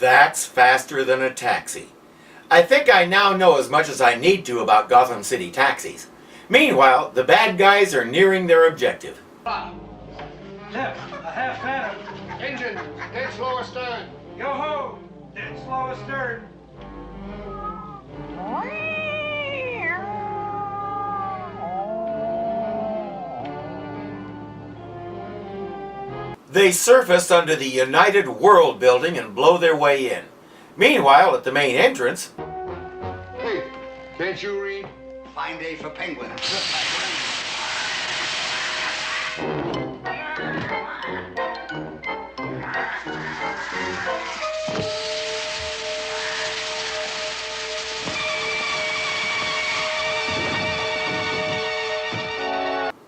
That's faster than a taxi. I think I now know as much as I need to about Gotham City taxis. Meanwhile, the bad guys are nearing their objective. Left, a half fathom. Engine, dead slow astern. Yo ho, dead slow astern. They surface under the United World building and blow their way in. Meanwhile, at the main entrance... Hey, can't you read? Fine day for penguins.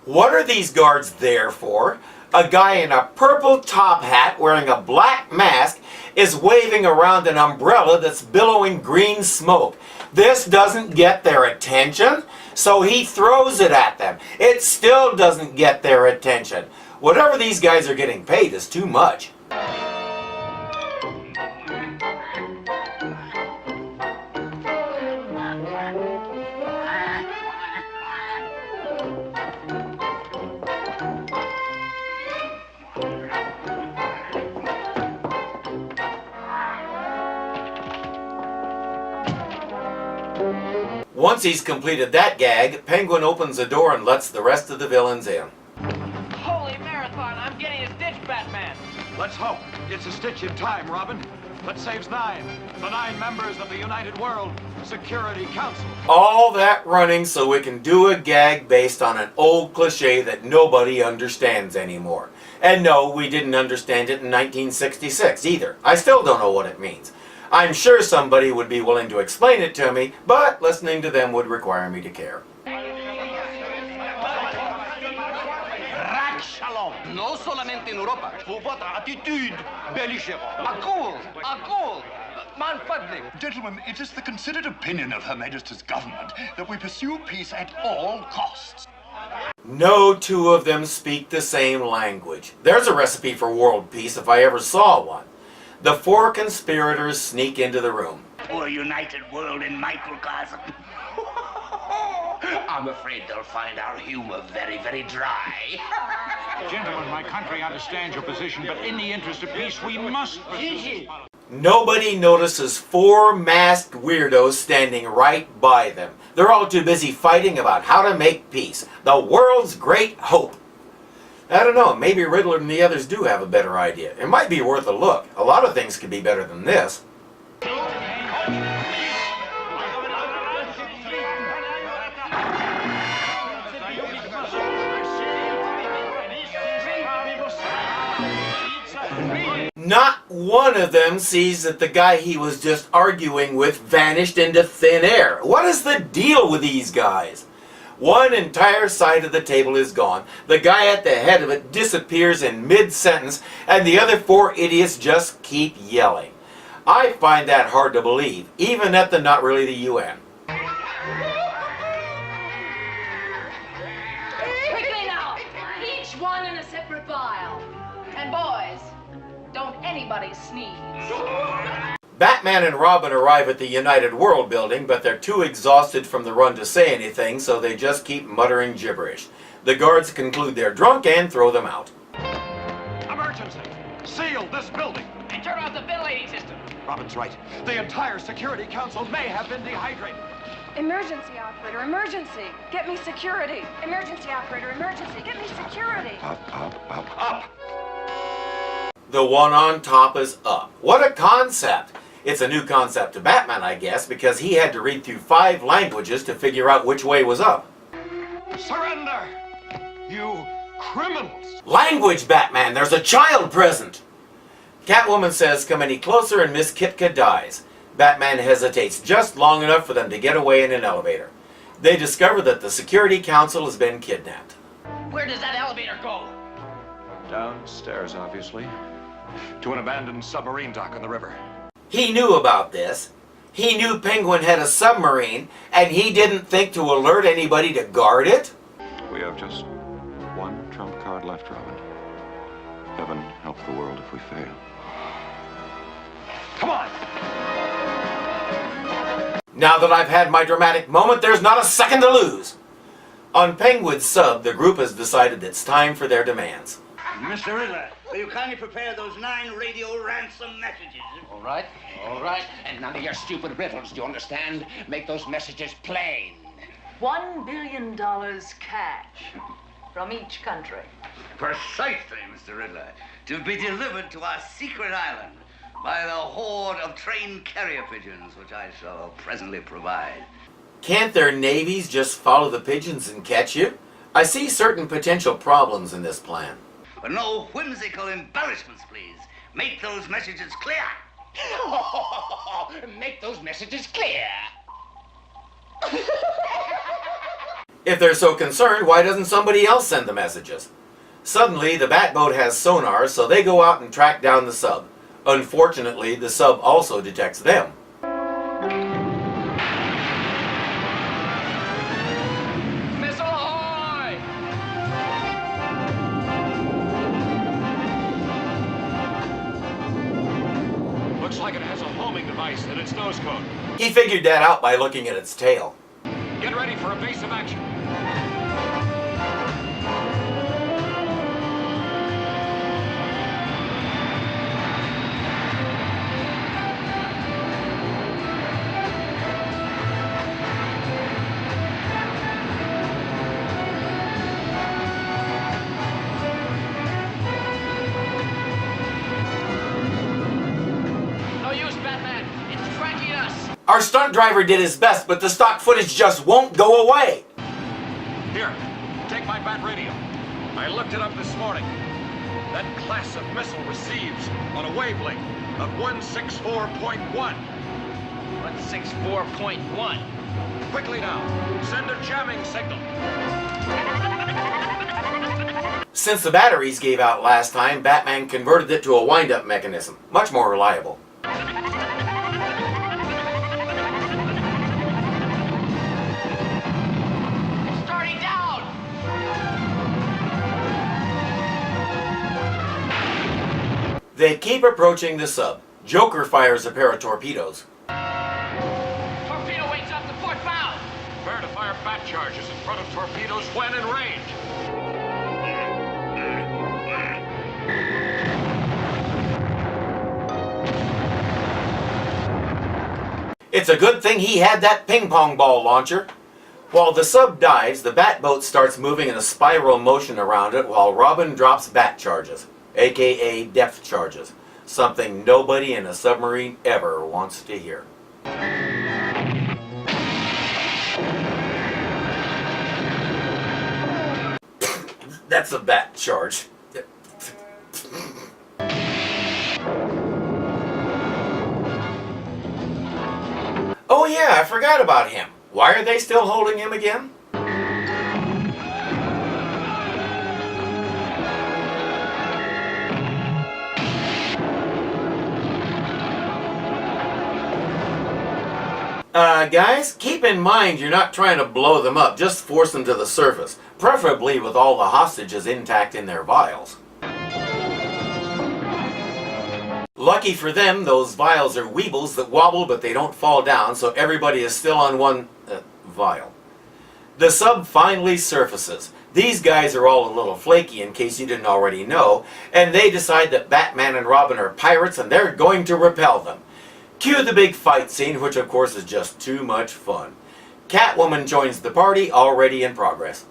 What are these guards there for? A guy in a purple top hat wearing a black mask is waving around an umbrella that's billowing green smoke. This doesn't get their attention, so he throws it at them. It still doesn't get their attention. Whatever these guys are getting paid is too much. Once he's completed that gag, Penguin opens the door and lets the rest of the villains in. Holy marathon, I'm getting a stitch, Batman. Let's hope it's a stitch in time, Robin. That saves 9. The 9 members of the United World Security Council. All that running so we can do a gag based on an old cliche that nobody understands anymore. And no, we didn't understand it in 1966 either. I still don't know what it means. I'm sure somebody would be willing to explain it to me, but listening to them would require me to care. No solamente in Europa. Pour votre attitude, belligerant. Accord. Man fadling. Gentlemen, it is the considered opinion of Her Majesty's government that we pursue peace at all costs. No two of them speak the same language. There's a recipe for world peace if I ever saw one. The 4 conspirators sneak into the room. Poor United World in microcosm. I'm afraid they'll find our humor very, very dry. Gentlemen, my country understands your position, but in the interest of peace, we must... Nobody notices 4 masked weirdos standing right by them. They're all too busy fighting about how to make peace. The world's great hope. I don't know, maybe Riddler and the others do have a better idea. It might be worth a look. A lot of things could be better than this. Not one of them sees that the guy he was just arguing with vanished into thin air. What is the deal with these guys? One entire side of the table is gone. The guy at the head of it disappears in mid-sentence, and the other 4 idiots just keep yelling. I find that hard to believe, even at the not really the UN. Quickly now! Each one in a separate vial. And boys, don't anybody sneeze. Batman and Robin arrive at the United World building, but they're too exhausted from the run to say anything, so they just keep muttering gibberish. The guards conclude they're drunk and throw them out. Emergency! Seal this building! And turn off the ventilating system. Robin's right. The entire Security Council may have been dehydrated. Emergency operator, emergency. Get me security. Emergency operator, emergency. Get me security. Up! The one on top is up. What a concept! It's a new concept to Batman, I guess, because he had to read through 5 languages to figure out which way was up. Surrender! You criminals! Language, Batman! There's a child present! Catwoman says, "Come any closer," and Miss Kitka dies. Batman hesitates just long enough for them to get away in an elevator. They discover that the Security Council has been kidnapped. Where does that elevator go? Downstairs, obviously. To an abandoned submarine dock on the river. He knew about this. He knew Penguin had a submarine, and he didn't think to alert anybody to guard it? We have just one trump card left, Robin. Heaven help the world if we fail. Come on. Now that I've had my dramatic moment, there's not a second to lose. On Penguin's sub, the group has decided it's time for their demands. Mr. Riddler, will you kindly prepare those 9 radio ransom messages? All right, all right. And none of your stupid riddles, do you understand? Make those messages plain. $1 billion cash from each country. Precisely, Mr. Riddler. To be delivered to our secret island by the horde of trained carrier pigeons, which I shall presently provide. Can't their navies just follow the pigeons and catch you? I see certain potential problems in this plan. But no whimsical embellishments, please. Make those messages clear. Make those messages clear. If they're so concerned, why doesn't somebody else send the messages? Suddenly, the Batboat has sonar, so they go out and track down the sub. Unfortunately, the sub also detects them. Missile ahoy! Looks like it has a homing device in its nose cone. He figured that out by looking at its tail. Get ready for evasive action. No use, Batman. It's tracking us. Our stunt driver did his best, but the stock footage just won't go away. Here, take my bat radio. I looked it up this morning. That class of missile receives on a wavelength of 164.1. 164.1. Quickly now, send a jamming signal. Since the batteries gave out last time, Batman converted it to a wind-up mechanism. Much more reliable. Starting down. They keep approaching the sub. Joker fires a pair of torpedoes. Torpedo waits up to port bound. Prepare to fire bat charges in front of torpedoes when in range. It's a good thing he had that ping-pong ball launcher. While the sub dives, the Batboat starts moving in a spiral motion around it while Robin drops bat charges, aka depth charges, something nobody in a submarine ever wants to hear. That's a bat charge. Oh yeah, I forgot about him. Why are they still holding him again? Guys, keep in mind you're not trying to blow them up, just force them to the surface, preferably with all the hostages intact in their vials. Lucky for them, those vials are weebles that wobble but they don't fall down, so everybody is still on one vial. The sub finally surfaces. These guys are all a little flaky in case you didn't already know, and they decide that Batman and Robin are pirates and they're going to repel them. Cue the big fight scene, which of course is just too much fun. Catwoman joins the party, already in progress.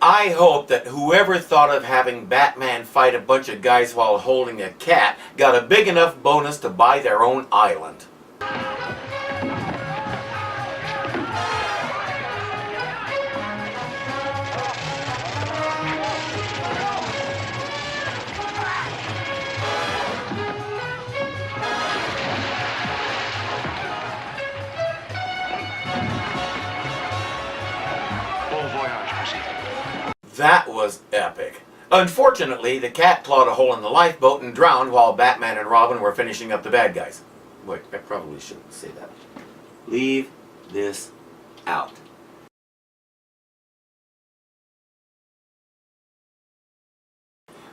I hope that whoever thought of having Batman fight a bunch of guys while holding a cat got a big enough bonus to buy their own island. Unfortunately, the cat clawed a hole in the lifeboat and drowned while Batman and Robin were finishing up the bad guys. Wait, I probably shouldn't say that. Leave this out.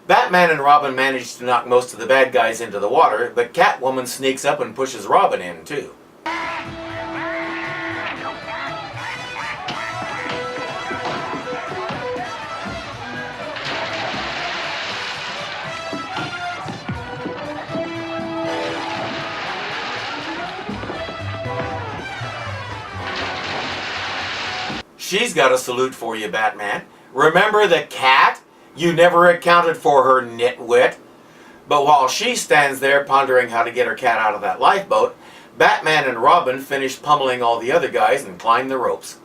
Batman and Robin managed to knock most of the bad guys into the water, but Catwoman sneaks up and pushes Robin in, too. She's got a salute for you, Batman. Remember the cat? You never accounted for her, nitwit. But while she stands there pondering how to get her cat out of that lifeboat, Batman and Robin finish pummeling all the other guys and climb the ropes.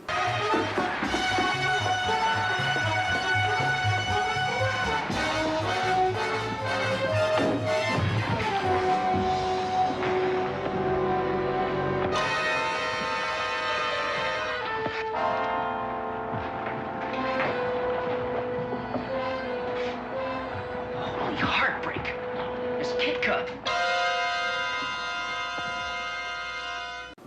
Heartbreak. Miss Kitka.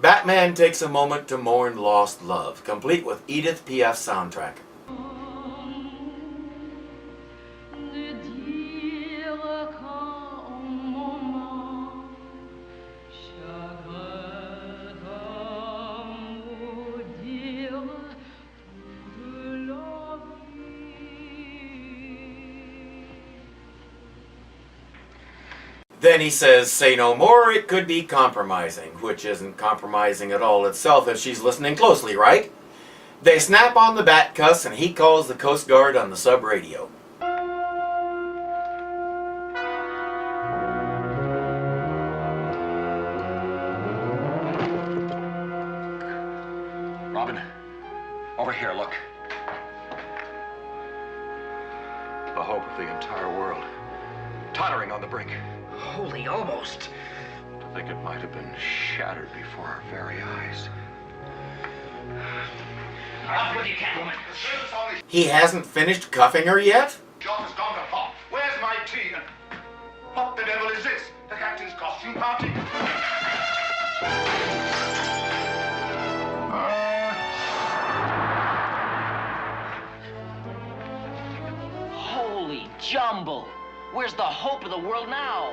Batman takes a moment to mourn lost love, complete with Edith Piaf's soundtrack. Then he says, say no more, it could be compromising, which isn't compromising at all itself if she's listening closely, right? They snap on the bat cuss and he calls the Coast Guard on the sub radio. Robin, over here, look. The hope of the entire world. Tottering on the brink. Holy almost. To think it might have been shattered before our very eyes. Up with you, Catwoman. He hasn't finished cuffing her yet? Shot has gone to pot. Where's my tea? And what the devil is this? The captain's costume party? Holy jumble! Where's the hope of the world now?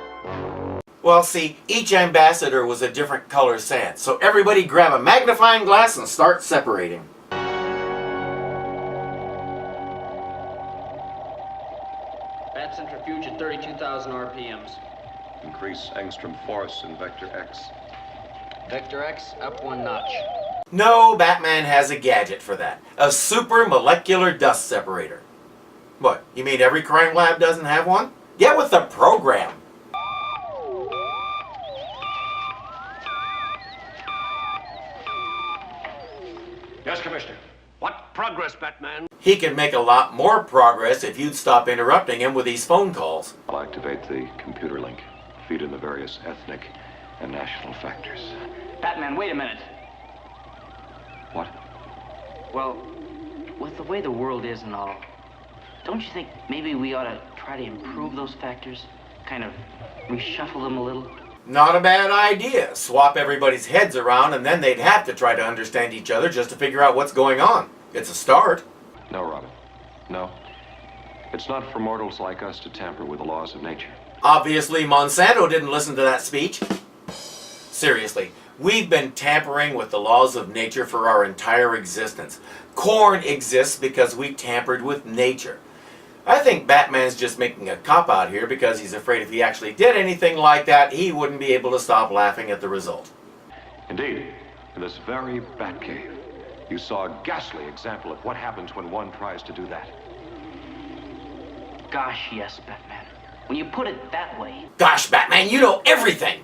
Well, see, each ambassador was a different color sand, so everybody grab a magnifying glass and start separating. Bat centrifuge at 32,000 RPMs. Increase angstrom force in Vector X. Vector X, up one notch. No, Batman has a gadget for that. A super molecular dust separator. What, you mean every crime lab doesn't have one? Get with the program. Yes, Commissioner. What progress, Batman? He can make a lot more progress if you'd stop interrupting him with these phone calls. I'll activate the computer link. Feed in the various ethnic and national factors. Batman, wait a minute. What? Well, with the way the world is and all, don't you think maybe we ought to try to improve those factors? Kind of reshuffle them a little? Not a bad idea. Swap everybody's heads around and then they'd have to try to understand each other just to figure out what's going on. It's a start. No, Robin. No. It's not for mortals like us to tamper with the laws of nature. Obviously, Monsanto didn't listen to that speech. Seriously, we've been tampering with the laws of nature for our entire existence. Corn exists because we tampered with nature. I think Batman's just making a cop-out here because he's afraid if he actually did anything like that, he wouldn't be able to stop laughing at the result. Indeed, in this very Batcave, you saw a ghastly example of what happens when one tries to do that. Gosh, yes, Batman. When you put it that way. Gosh, Batman, you know everything!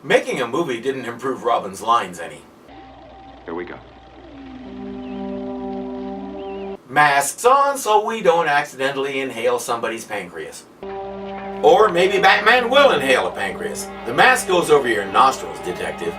Making a movie didn't improve Robin's lines any. Here we go. Masks on so we don't accidentally inhale somebody's pancreas. Or maybe Batman will inhale a pancreas. The mask goes over your nostrils, detective.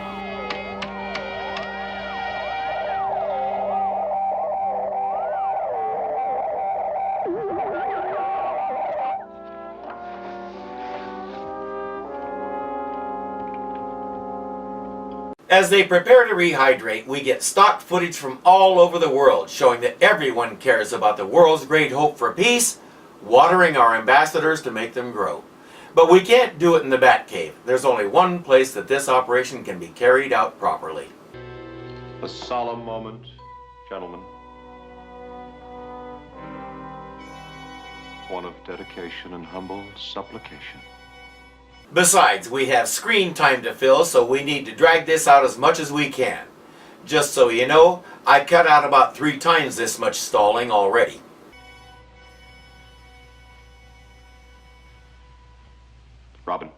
As they prepare to rehydrate, we get stock footage from all over the world showing that everyone cares about the world's great hope for peace, watering our ambassadors to make them grow. But we can't do it in the Batcave. There's only one place that this operation can be carried out properly. A solemn moment, gentlemen. One of dedication and humble supplication. Besides, we have screen time to fill, so we need to drag this out as much as we can. Just so you know, I cut out about 3 times this much stalling already. Robin,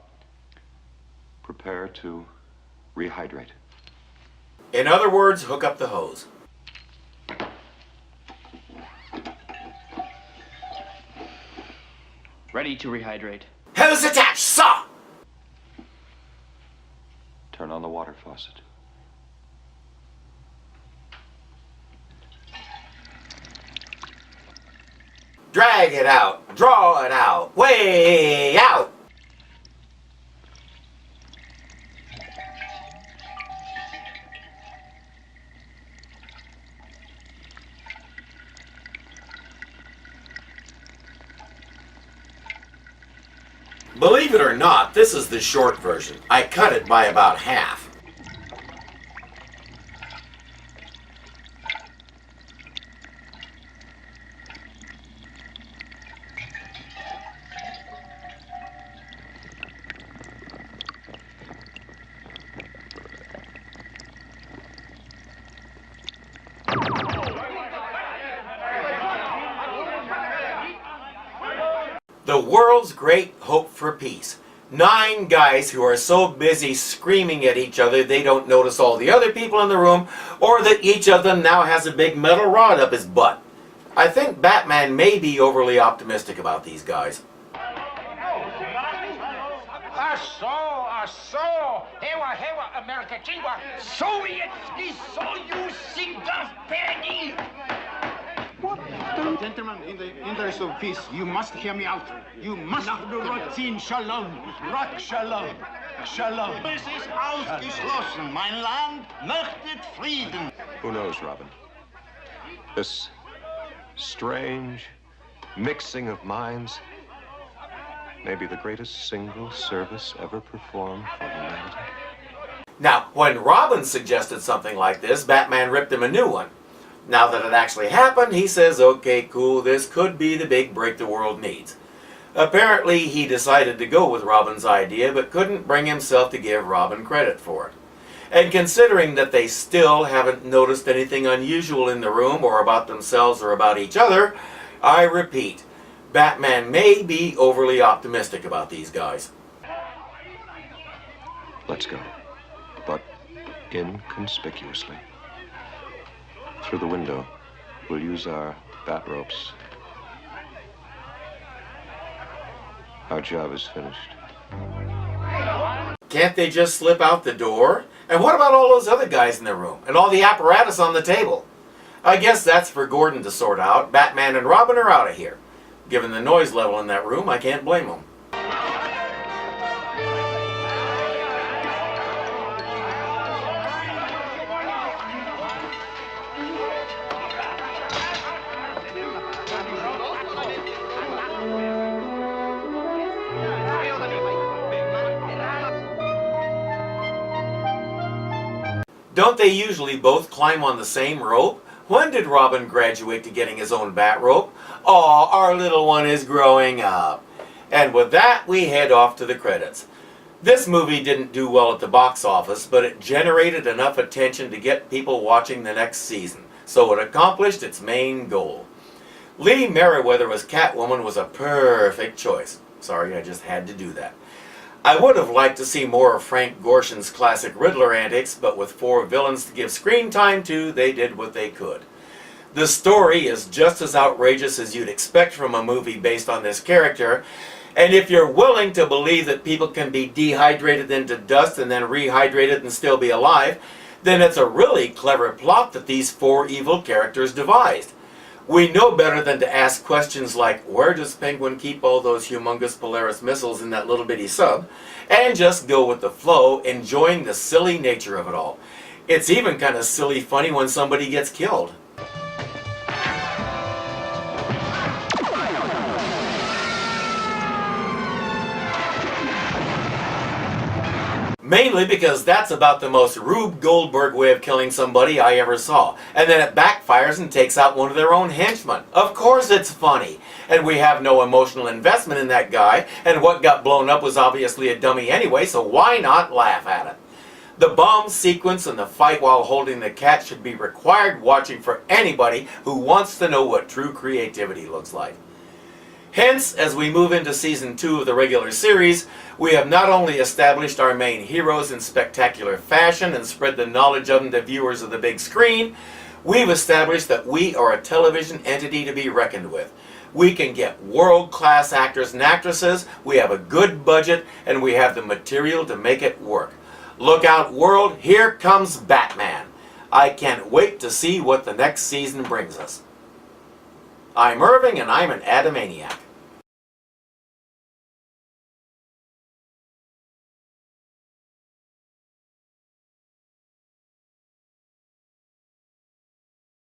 prepare to rehydrate. In other words, hook up the hose. Ready to rehydrate. Hose attached, saw! Turn on the water faucet. Drag it out, draw it out, way out! Believe it or not, this is the short version. I cut it by about half. The world's great hope for peace. 9 guys who are so busy screaming at each other they don't notice all the other people in the room, or that each of them now has a big metal rod up his butt. I think Batman may be overly optimistic about these guys. Hewa, America, Chiwa, Sovietski Soyuz Peggy. Gentlemen, in the interest of peace, you must hear me out. You must. Shalom. Rat Shalom. Shalom. Es ist ausgeschlossen. Mein Land möchtet Frieden. Who knows, Robin? This strange mixing of minds may be the greatest single service ever performed for humanity. Now, when Robin suggested something like this, Batman ripped him a new one. Now that it actually happened, he says, okay, cool, this could be the big break the world needs. Apparently, he decided to go with Robin's idea, but couldn't bring himself to give Robin credit for it. And considering that they still haven't noticed anything unusual in the room, or about themselves, or about each other, I repeat, Batman may be overly optimistic about these guys. Let's go, but inconspicuously. Through the window, we'll use our bat ropes. Our job is finished. Can't they just slip out the door? And what about all those other guys in the room? And all the apparatus on the table? I guess that's for Gordon to sort out. Batman and Robin are out of here. Given the noise level in that room, I can't blame them. Don't they usually both climb on the same rope? When did Robin graduate to getting his own bat rope? Aw, our little one is growing up. And with that, we head off to the credits. This movie didn't do well at the box office, but it generated enough attention to get people watching the next season, so it accomplished its main goal. Lee Meriwether as Catwoman was a perfect choice. Sorry, I just had to do that. I would have liked to see more of Frank Gorshin's classic Riddler antics, but with 4 villains to give screen time to, they did what they could. The story is just as outrageous as you'd expect from a movie based on this character, and if you're willing to believe that people can be dehydrated into dust and then rehydrated and still be alive, then it's a really clever plot that these 4 evil characters devised. We know better than to ask questions like, where does Penguin keep all those humongous Polaris missiles in that little bitty sub? And just go with the flow, enjoying the silly nature of it all. It's even kind of silly funny when somebody gets killed. Mainly because that's about the most Rube Goldberg way of killing somebody I ever saw. And then it backfires and takes out one of their own henchmen. Of course it's funny. And we have no emotional investment in that guy, and what got blown up was obviously a dummy anyway, so why not laugh at it? The bomb sequence and the fight while holding the cat should be required watching for anybody who wants to know what true creativity looks like. Hence, as we move into Season 2 of the regular series, we have not only established our main heroes in spectacular fashion and spread the knowledge of them to viewers of the big screen, we've established that we are a television entity to be reckoned with. We can get world-class actors and actresses, we have a good budget, and we have the material to make it work. Look out, world, here comes Batman. I can't wait to see what the next season brings us. I'm Irving, and I'm an Adamaniac.